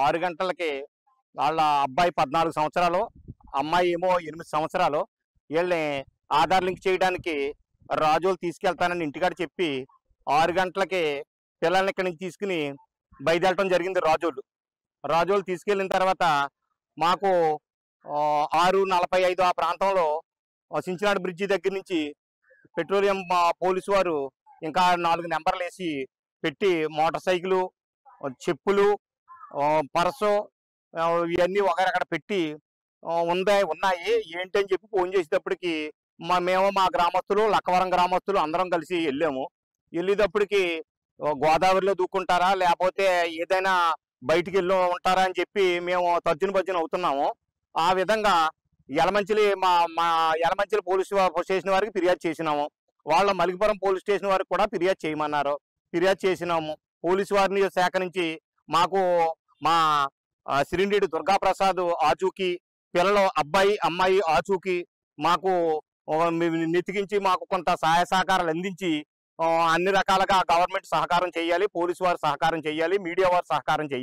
6 గంటలకి వాళ్ళ అబ్బాయి 14 సంవత్సరాలు, అమ్మాయి ఏమో 8 సంవత్సరాలు. వీళ్ళని ఆధార్ లింక్ చేయడానికి రాజోలు తీసుకెళ్తానని ఇంటికాడ చెప్పి 6 గంటలకి పిల్లల్ని ఇక్కడి నుంచి తీసుకుని బయలుదేరటం జరిగింది రాజోలు తీసుకెళ్ళిన తర్వాత మాకు 6:45 ఆ ప్రాంతంలో సించినాడు బ్రిడ్జి దగ్గర నుంచి పెట్రోలియం పోలీసు వారు ఇంకా 4 నెంబర్లు వేసి పెట్టి మోటార్ సైకిలు, చెప్పులు, పర్సు ఇవన్నీ ఒకరక్కడ పెట్టి ఉన్నాయి ఏంటి అని చెప్పి ఫోన్ చేసేటప్పటికి మేము మా గ్రామస్తులు, లక్కవరం గ్రామస్తులు అందరం కలిసి వెళ్ళాము. వెళ్ళేటప్పటికి గోదావరిలో దూకుంటారా లేకపోతే ఏదైనా బయటికి వెళ్ళి ఉంటారా అని చెప్పి మేము తర్జన అవుతున్నాము. ఆ విధంగా యలమంచిలి మా యలమంచిలి పోలీస్ స్టేషన్ వారికి ఫిర్యాదు చేసినాము. వాళ్ళ మలికిపురం పోలీస్ స్టేషన్ వారికి కూడా ఫిర్యాదు చేయమన్నారు. ఫిర్యాదు చేసినాము. పోలీసు వారిని శాఖ నుంచి మాకు మా సిరిండేటి దుర్గాప్రసాద్ ఆచూకీ, పిల్లలు అబ్బాయి అమ్మాయి ఆచూకీ మాకు నెతికించి మాకు కొంత సహాయ సహకారాలు అందించి అన్ని రకాలుగా గవర్నమెంట్ సహకారం చేయాలి, పోలీసు వారు సహకారం చేయాలి, మీడియా వారు సహకారం చేయాలి.